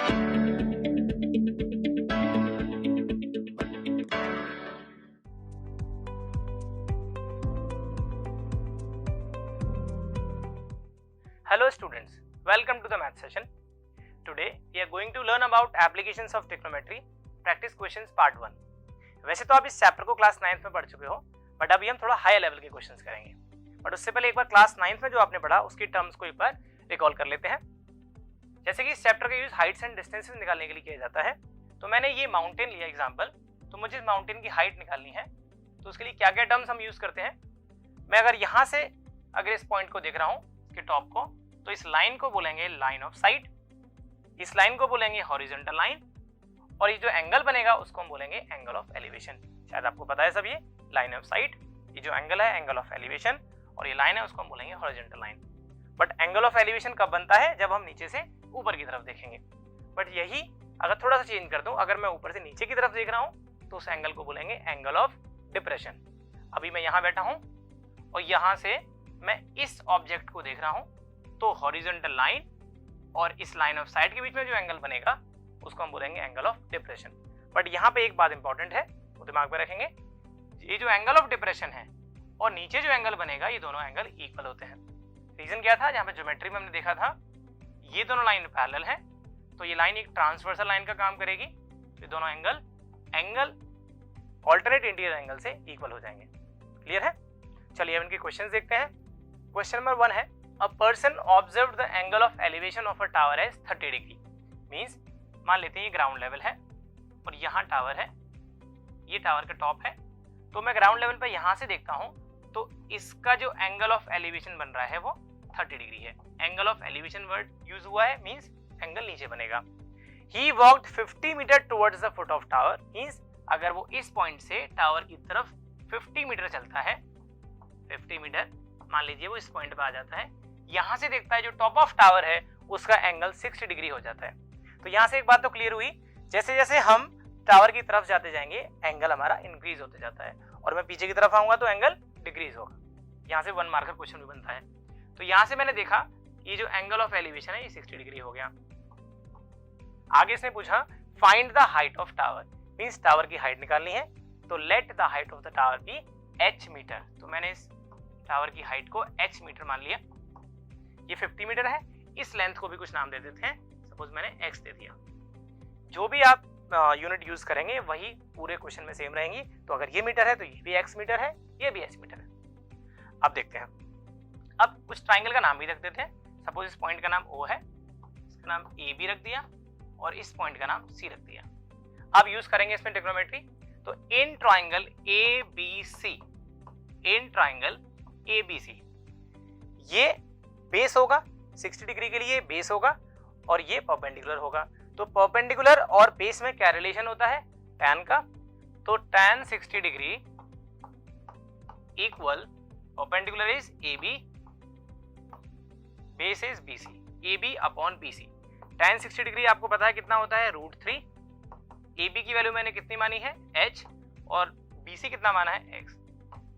Hello students, welcome to the math session. Today we are going to learn about applications of trigonometry, practice questions part 1. वैसे तो आप इस chapter को class 9th में पढ़ चुके हो, बट अभी हम थोड़ा हाई लेवल के क्वेश्चंस करेंगे. बट उससे पहले एक बार क्लास 9th में जो आपने पढ़ा उसकी टर्म्स को एक बार रिकॉल कर लेते हैं. जैसे कि इस चैप्टर का यूज हाइट्स एंड डिस्टेंसेस निकालने के लिए किया जाता है. तो मैंने ये माउंटेन लिया एग्जाम्पल, तो मुझे इस माउंटेन की हाइट निकालनी है. तो उसके लिए क्या क्या टर्म्स हम यूज करते हैं. मैं अगर यहाँ से अगर इस पॉइंट को देख रहा हूँ, इसके टॉप को, तो इस लाइन को बोलेंगे लाइन ऑफ साइट, इस लाइन को बोलेंगे हॉरिजॉन्टल लाइन, और ये जो एंगल बनेगा उसको हम बोलेंगे एंगल ऑफ एलिवेशन. शायद आपको पता है सब, ये लाइन ऑफ साइट, ये जो एंगल है एंगल ऑफ एलिवेशन, और ये लाइन है उसको हम बोलेंगे horizontal line. But angle of elevation कब बनता है, जब हम नीचे से ऊपर की तरफ देखेंगे. बट यही अगर थोड़ा सा चेंज कर दूं, अगर मैं ऊपर से नीचे की तरफ देख रहा हूं तो उस एंगल को बोलेंगे एंगल ऑफ डिप्रेशन. अभी मैं यहां बैठा हूं और यहां से मैं इस ऑब्जेक्ट को देख रहा हूं, तो हॉरिजॉन्टल लाइन और इस लाइन ऑफ साइट के बीच में जो एंगल बनेगा उसको हम बोलेंगे एंगल ऑफ डिप्रेशन. बट यहाँ पे एक बात इंपॉर्टेंट है, वो दिमाग में रखेंगे, ये जो एंगल ऑफ डिप्रेशन है और नीचे जो एंगल बनेगा, ये दोनों एंगल इक्वल होते हैं. रीजन क्या था, जहाँ पे ज्योमेट्री में हमने देखा था ये दोनों लाइन पैरेलल है, तो ये लाइन एक ट्रांसवर्सल लाइन का काम करेगी, ये दोनों एंगल ऑल्टरनेट इंटीरियर एंगल से इक्वल हो जाएंगे. क्लियर है. चलिए अब इनके क्वेश्चन देखते हैं. क्वेश्चन नंबर 1 है, a person observe the angle of elevation of a tower as 30 degree. Means मान लेते हैं ये ग्राउंड लेवल है और यहाँ टावर है, ये टावर का टॉप है, तो मैं ग्राउंड लेवल पर यहाँ से देखता हूँ तो इसका जो एंगल ऑफ एलिवेशन बन रहा है वो 30 डिग्री है. Angle of elevation word use हुआ है, मीन्स एंगल नीचे बनेगा. He walked 50 metre towards the foot of tower. Means अगर वो इस पॉइंट से टावर की तरफ 50 मीटर चलता है, 50 मीटर मान लीजिए वो इस पॉइंट पे आ जाता है, यहाँ से देखता है जो टॉप ऑफ टावर है उसका एंगल 60 डिग्री हो जाता है. तो यहाँ से एक बात तो क्लियर हुई, जैसे जैसे हम टावर की तरफ जाते जाएंगे एंगल हमारा इंक्रीज होते जाता है, और मैं पीछे की तरफ आऊंगा तो एंगल डिक्रीज होगा. यहाँ से 1 मार्क का क्वेश्चन भी बनता है. तो यहाँ से मैंने देखा ये जो एंगल ऑफ एलिवेशन है ये 60 डिग्री हो गया. आगे इसने पूछा find the height of tower. Means tower की हाइट निकालनी है, तो let the height of the tower be h metre. तो मैंने इस टावर की हाइट को h मीटर मान लिया. ये 50 मीटर है, इस लेंथ को भी कुछ नाम दे देते हैं, सपोज मैंने x दे दिया. जो भी आप यूनिट यूज करेंगे वही पूरे क्वेश्चन में सेम रहेंगी. तो अगर ये मीटर है तो ये भी x मीटर है, ये भी h मीटर है. अब देखते हैं, अब कुछ ट्राइंगल का नाम भी रख देते हैं. सपोज इस पॉइंट का नाम O है, इसका नाम AB रख दिया, और इस पॉइंट का नाम C रख दिया. अब यूज करेंगे इसमें ट्रिग्नोमेट्री. तो in triangle ABC, in triangle ABC, ये बेस होगा 60 डिग्री के लिए, बेस होगा और ये परपेंडिकुलर होगा. तो परपेंडिकुलर और बेस में क्या रिलेशन होता है, tan का. तो tan 60 degree equal perpendicular is AB, base is BC, AB upon BC. tan 60 degree आपको पता है कितना होता है, √3. AB की वैल्यू मैंने कितनी मानी है, h, और BC कितना माना है, x.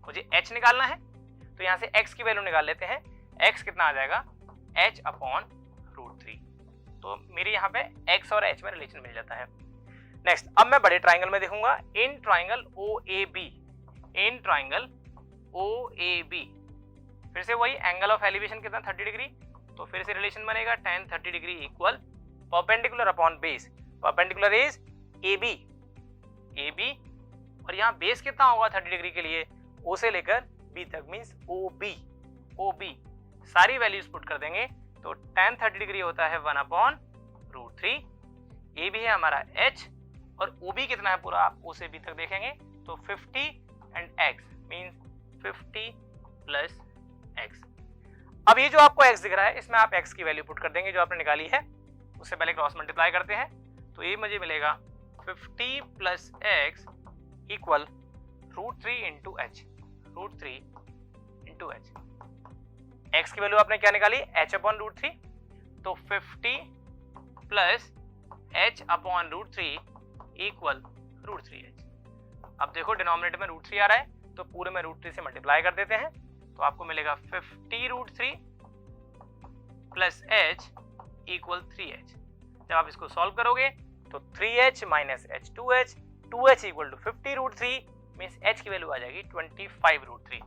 मुझे h निकालना है, तो यहाँ से x की वैल्यू निकाल लेते हैं. x कितना आ जाएगा, h अपॉन √3. तो मेरे यहाँ पे x और h में रिलेशन मिल जाता है. नेक्स्ट, अब मैं बड़े ट्राइंगल में देखूंगा. In triangle OAB, in triangle OAB, फिर से वही एंगल ऑफ एलिवेशन कितना, 30 डिग्री. तो फिर से रिलेशन बनेगा tan 30 degree equal perpendicular upon base. Perpendicular is AB, और यहाँ बेस कितना होगा 30 डिग्री के लिए, O से लेकर B तक, मीन्स OB. सारी वैल्यूज पुट कर देंगे तो tan 30 डिग्री होता है 1 अपॉन √3. AB है हमारा h, और OB कितना है पूरा आप O से B तक देखेंगे तो 50 and x, means 50 plus x. अब ये जो आपको x दिख रहा है इसमें आप x की वैल्यू पुट कर देंगे जो आपने निकाली है. उससे पहले क्रॉस मल्टीप्लाई करते हैं, तो ये मुझे मिलेगा 50 plus x equal √3 into h, √3 into h. x की वैल्यू आपने क्या निकाली, h अपॉन √3. तो 50 plus h upon √3 equal √3h. अब देखो डिनोमिनेटर में √3 आ रहा है, तो पूरे में √3 से मल्टीप्लाई कर देते हैं, तो आपको मिलेगा 50 √3 प्लस h इक्वल 3h. जब आप इसको सॉल्व करोगे तो 3h minus h 2h equal to 50√3 means h की वैल्यू आ जाएगी 25√3।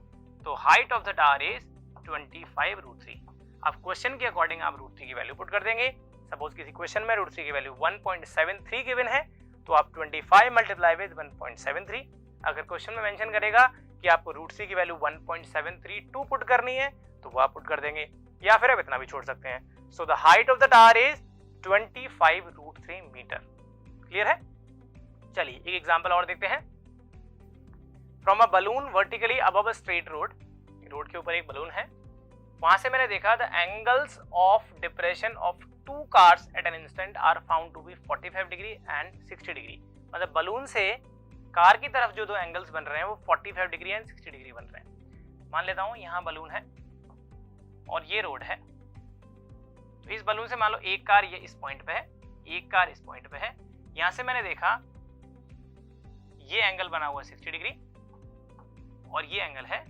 तो height of the tower is 25√3। अब क्वेश्चन के अकॉर्डिंग आप √3 की वैल्यू पुट कर देंगे। सपोज किसी क्वेश्चन में √3 की वैल्यू 1.73 गिवन है तो आप 25 मल्टीप्लाई विद 1.73। अगर क्वेश्चन में मेंशन करेगा कि आपको √3 की वैल्यू 1.732 पुट करनी है तो वो आप पुट कर देंगे, या फिर आप इतना भी छोड़ सकते हैं। So the height of the tower is 25√3 metre. Clear है? चलिए एक एग्जांपल और देखते हैं। From a balloon vertically above a straight road, road के ऊपर एक बलून है, वहां से मैंने देखा the angles of depression of two cars at an instant are found to be 45 degree and 60 degree. मतलब बलून से कार की तरफ जो दो एंगल्स बन रहे हैं वो 45 डिग्री एंड 60 डिग्री बन रहे हैं। मान लेता हूं यहाँ बलून है और ये रोड है, तो इस बलून से मान लो एक कार ये इस पॉइंट पे है, एक कार इस पॉइंट पे है। यहां से मैंने देखा ये एंगल बना हुआ 60 डिग्री और ये एंगल है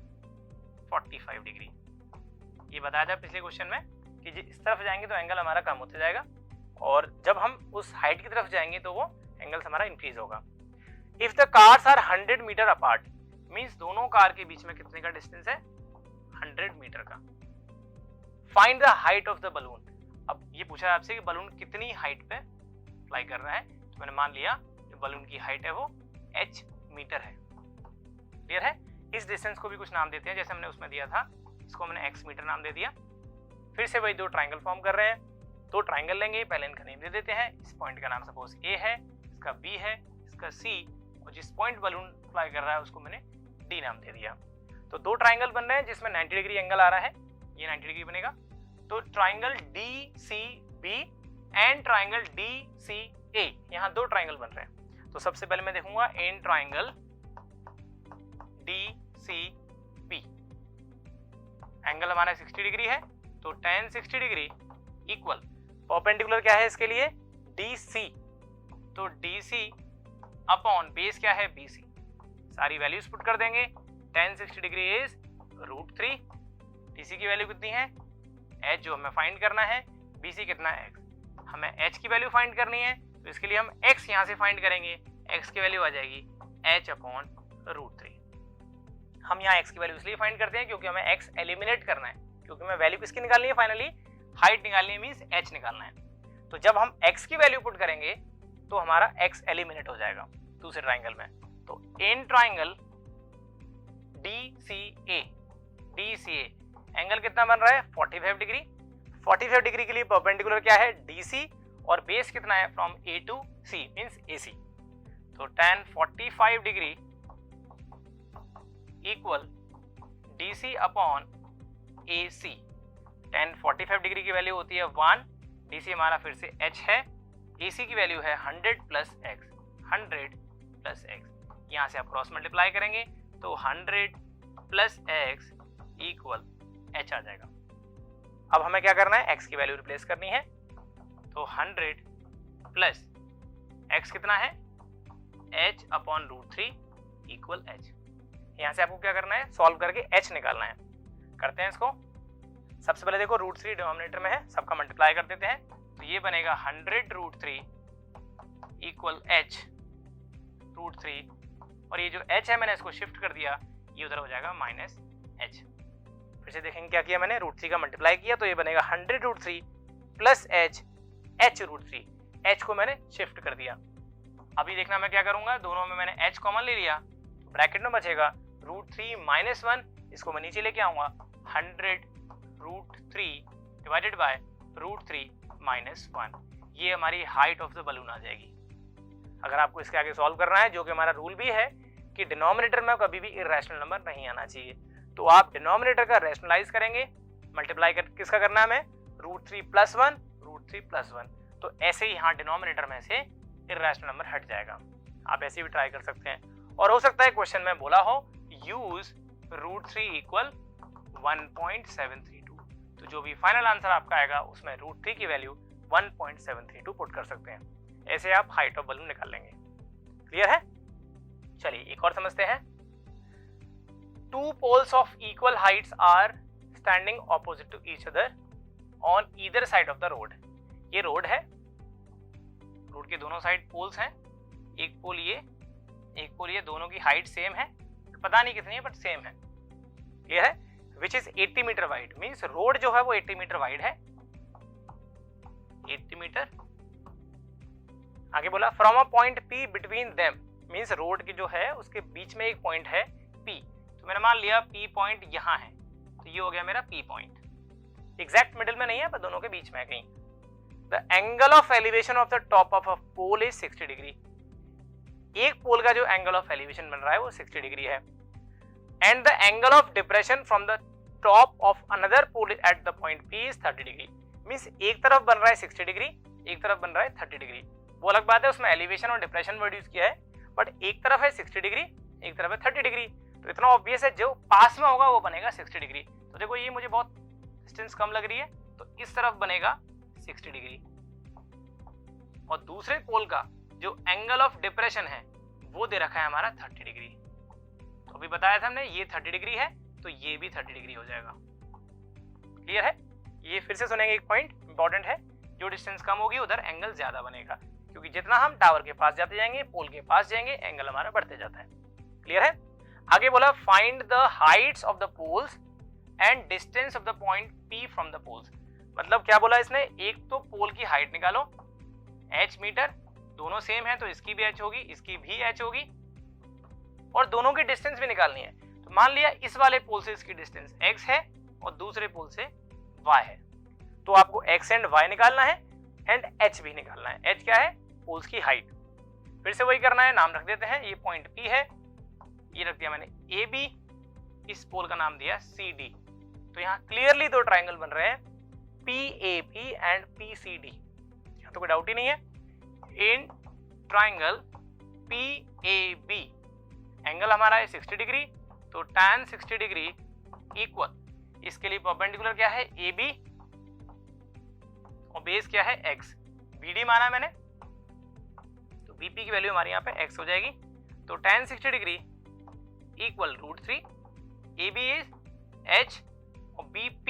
45 डिग्री। ये बताया था पिछले क्वेश्चन में कि इस तरफ जाएंगे तो एंगल हमारा कम होते जाएगा और जब हम उस हाइट की तरफ जाएंगे तो वो एंगल हमारा इंक्रीज होगा। If the cars are 100 metre apart, means दोनों कार के बीच में कितने का डिस्टेंस है? 100 मीटर का। Find the height of the balloon. अब ये पूछा है आपसे कि बलून कितनी हाइट पे फ्लाई कर रहा है, तो मैंने मान लिया जो बलून की हाइट है वो h मीटर है। क्लियर है? इस डिस्टेंस को भी कुछ नाम देते हैं, जैसे हमने उसमें दिया था, इसको मैंने x मीटर नाम दे दिया। फिर से वही दो ट्राइंगल फॉर्म कर रहे हैं, दो ट्राइंगल लेंगे, पहले इनका नेम दे देते हैं। इस पॉइंट का नाम सपोज A है, इसका B है, इसका C, और जिस पॉइंट बलून फ्लाई कर रहा है उसको मैंने D नाम दे दिया। तो दो ट्राइंगल बन रहे हैं जिसमें 90 डिग्री एंगल आ रहा है, ये 90 डिग्री बनेगा। तो triangle DCB and triangle DCA, यहाँ दो ट्राइंगल बन रहे हैं। तो सबसे पहले मैं देखूंगा एन ट्राइंगल DCB, एंगल हमारा 60 डिग्री है, तो tan 60 डिग्री इक्वल परपेंडिकुलर क्या है इसके लिए? DC, तो DC अपॉन बेस क्या है? BC। सारी वैल्यूज पुट कर देंगे। tan 60 डिग्री इज √3, DC की वैल्यू कितनी है? h जो हमें फाइंड करना है, BC कितना है? x। हमें h की वैल्यू फाइंड करनी है तो इसके लिए हम x यहाँ से फाइंड करेंगे, x की वैल्यू आ जाएगी h अपॉन √3। हम यहाँ x की वैल्यू इसलिए फाइंड करते हैं क्योंकि हमें x एलिमिनेट करना है, क्योंकि हमें वैल्यू किसकी निकालनी है? फाइनली हाइट निकालनी है, मींस h निकालना है। तो जब हम x की वैल्यू पुट करेंगे तो हमारा x एलिमिनेट हो जाएगा दूसरे ट्राइंगल में। तो इन ट्राइंगल DCA एंगल कितना बन रहा है? 45 डिग्री। 45 डिग्री के लिए परपेंडिकुलर क्या है? DC, और बेस कितना है? From A to C means AC। तो tan 45 degree equal DC upon AC। tan 45 degree की वैल्यू होती है 1, DC हमारा फिर से h है, AC की वैल्यू है 100 प्लस x, 100 प्लस x। यहाँ से आप क्रॉस मल्टीप्लाई करेंगे तो 100 प्लस x इक्वल h आ जाएगा। अब हमें क्या करना है? x की वैल्यू रिप्लेस करनी है, तो 100 प्लस x कितना है? h upon √3 equal h। यहाँ से आपको क्या करना है? सॉल्व करके h निकालना है। करते हैं इसको। सबसे पहले देखो √3 डिनोमिनेटर में है, सबका मल्टीप्लाई कर देते हैं, तो ये बनेगा 100√3 इक्वल h √3, और ये जो h है मैंने इसको शिफ्ट कर दिया, ये उधर हो जाएगा माइनस h। फिर से देखेंगे क्या किया मैंने? √3 का मल्टीप्लाई किया तो ये बनेगा 100√3 प्लस h, h √3, h को मैंने शिफ्ट कर दिया। अभी देखना मैं क्या करूंगा, दोनों में मैंने h कॉमन ले लिया, ब्रैकेट में बचेगा √3 माइनस 1, इसको मैं नीचे लेके आऊंगा, 100√3 डिवाइडेड बाय √3 माइनस 1। ये हमारी हाइट ऑफ द बलून आ जाएगी। अगर आपको इसके आगे सॉल्व करना है, जो कि हमारा रूल भी है कि डिनोमिनेटर में कभी भी इरेशनल नंबर नहीं आना चाहिए, तो आप डिनोमिनेटर का रैशनलाइज करेंगे, मल्टीप्लाई कर किसका करना है हमें? √3 प्लस 1, √3 प्लस 1। तो ऐसे ही यहाँ डिनोमिनेटर में से इरेशनल नंबर हट जाएगा। आप ऐसे भी ट्राई कर सकते हैं, और हो सकता है क्वेश्चन में बोला हो यूज √3 इक्वल 1.732, तो जो भी फाइनल आंसर आपका आएगा उसमें √3 की वैल्यू 1.732 पुट कर सकते हैं। ऐसे आप हाइट ऑफ बलून निकाल लेंगे। क्लियर है? चलिए एक और समझते हैं। Two poles of equal heights are standing opposite to each other on either side of the road। ये रोड है के दोनों साइड पोल्स हैं, एक पोल ये, एक पोल ये, दोनों की हाइट सेम है, पता नहीं कितनी है बट सेम है, क्लियर है। Which is 80 metre wide, means road जो है वो 80 मीटर वाइड है, 80 मीटर। आगे बोला from a point P between them, means road की जो है उसके बीच में एक पॉइंट है P, तो मैंने मान लिया P पॉइंट यहाँ है, तो ये हो गया मेरा P पॉइंट, एग्जैक्ट मिडिल में नहीं है पर दोनों के बीच में है कहीं। The angle of elevation of the top of a pole is 60 degree, एक पोल का जो एंगल ऑफ एलिवेशन बन रहा है वो 60 डिग्री है। And the angle of depression from the top of another pole at the point P is 30 degree, means एक तरफ बन रहा है 60 डिग्री, एक तरफ बन रहा है 30 डिग्री। वो अलग बात है, उसमें एलिवेशन और डिप्रेशन वर्ड यूज किया है, बट एक तरफ है 60 डिग्री, एक तरफ है 30 डिग्री, तो इतना ऑब्वियस है जो पास में होगा वो बनेगा 60 डिग्री। तो देखो ये मुझे बहुत डिस्टेंस कम लग रही है, तो इस तरफ बनेगा 60 डिग्री, और दूसरे पोल का जो एंगल ऑफ डिप्रेशन है वो दे रखा है हमारा 30 डिग्री। तो अभी बताया था हमने ये 30 डिग्री है, तो ये भी 30 डिग्री हो जाएगा, क्लियर है। ये फिर से सुनेंगे, एक पॉइंट इंपॉर्टेंट है, जो डिस्टेंस कम होगी उधर एंगल ज्यादा बनेगा, क्योंकि जितना हम टावर के पास जाते जाएंगे, पोल के पास जाएंगे, एंगल हमारा बढ़ते जाता है, क्लियर है। आगे बोला find the heights of the poles and distance of the point P from the poles, मतलब क्या बोला इसने, एक तो पोल की हाइट निकालो h मीटर, दोनों सेम है तो इसकी भी h होगी, इसकी भी h होगी, और दोनों की डिस्टेंस भी निकालनी है। तो मान लिया इस वाले पोल से इसकी डिस्टेंस x है और दूसरे पोल से y है, तो आपको x एंड y निकालना है एंड h भी निकालना है। h क्या है, पोल्स की हाइट, फिर से वही करना है, नाम रख देते हैं, ये पॉइंट P है, ये रख दिया मैंने AB, इस पोल का नाम दिया CD। तो यहाँ क्लियरली दो ट्राइंगल बन रहे हैं PAP एंड PCD, यहाँ तो कोई डाउट ही नहीं है। इन ट्राइंगल PAB एंगल हमारा है 60 डिग्री, तो tan 60 डिग्री इक्वल, इसके लिए परपेंडिकुलर क्या है AB और बेस क्या है x, BD माना है मैंने, तो BP की वैल्यू हमारी यहाँ पे x हो जाएगी, तो tan 60 degree equal √3, AB is h और BP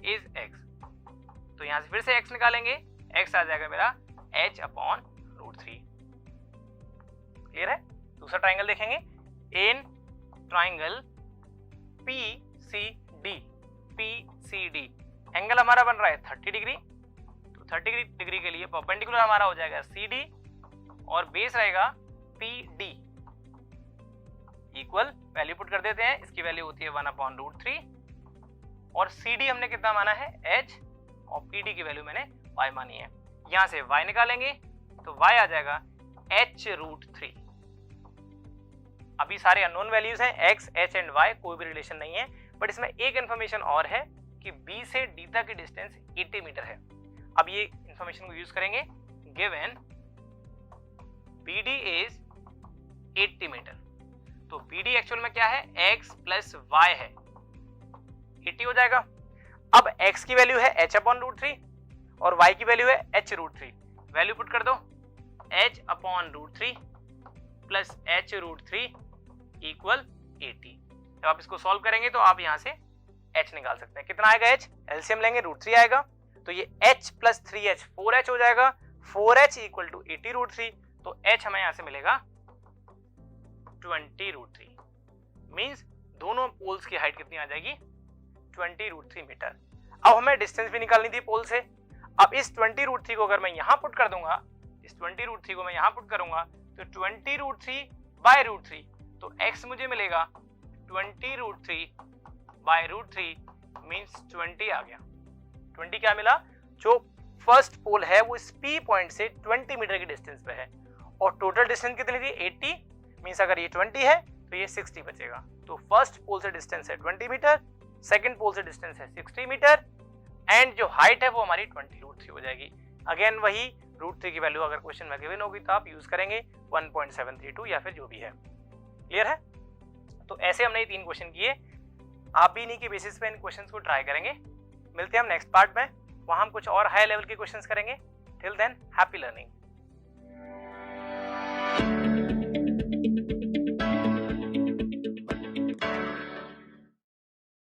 इज x, तो यहाँ से फिर से x निकालेंगे, x आ जाएगा मेरा h अपॉन √3, क्लियर है। दूसरा ट्राइंगल देखेंगे, इन ट्राइंगल PCD एंगल हमारा बन रहा है 30 डिग्री, तो 30 डिग्री के लिए परपेंडिकुलर हमारा हो जाएगा CD और बेस रहेगा PD इक्वल, वैल्यू पुट कर देते हैं, इसकी वैल्यू होती है 1 अपॉन √3, और CD हमने कितना माना है h, और PD की वैल्यू मैंने y मानी है। यहां से y निकालेंगे तो y आ जाएगा h√3। अभी सारे अननोन वैल्यूज हैं, x, h एंड y, कोई भी रिलेशन नहीं है, बट इसमें एक इंफॉर्मेशन और है कि B से D तक की डिस्टेंस 80 मीटर है। अब ये इंफॉर्मेशन को यूज करेंगे, गिवन BD इज 80 मीटर, तो BD एक्चुअल में क्या है, x प्लस y है, 80 हो जाएगा। अब x की वैल्यू है h अपॉन √3 और y की वैल्यू है h√3, वैल्यू पुट कर दो, h upon √3 plus h√3 equal 80। जब आप इसको सॉल्व करेंगे तो आप यहां से h निकाल सकते हैं, कितना आएगा h, एलसीएम लेंगे √3 आएगा, तो ये h प्लस 3h 4h हो जाएगा, 4h इक्वल टू 80√3, तो h हमें यहां से मिलेगा 20√3, मींस दोनों पोल्स की हाइट कितनी आ जाएगी, 20√3 मीटर। अब हमें डिस्टेंस भी निकालनी थी पोल से, अब इस 20√3 को अगर मैं यहां पुट कर दूंगा, इस 20√3 को मैं यहां पुट करूंगा तो 20√3 बाय √3, तो x मुझे मिलेगा 20√3 बाय √3 मींस 20 आ गया। 20 क्या मिला, जो फर्स्ट पोल है वो इस P पॉइंट से 20 मीटर की डिस्टेंस पे है, और टोटल डिस्टेंस कितनी थी 80, मींस अगर ये 20 है तो ये 60 बचेगा। तो फर्स्ट पोल से डिस्टेंस है 20 मीटर, सेकंड पोल से डिस्टेंस है 60 मीटर, एंड जो हाइट है वो हमारी 20√3 हो जाएगी। अगेन वही √3 की वैल्यू अगर क्वेश्चन में गिवन होगी तो आप यूज करेंगे 1.732 या फिर जो भी है, क्लियर है। तो ऐसे हमने ये 3 क्वेश्चन किए, आप भी इन्हीं के बेसिस पे इन क्वेश्चंस को ट्राई करेंगे। मिलते हैं हम नेक्स्ट पार्ट में, वहां हम कुछ और हाई लेवल के क्वेश्चंस करेंगे। Till than happy learning.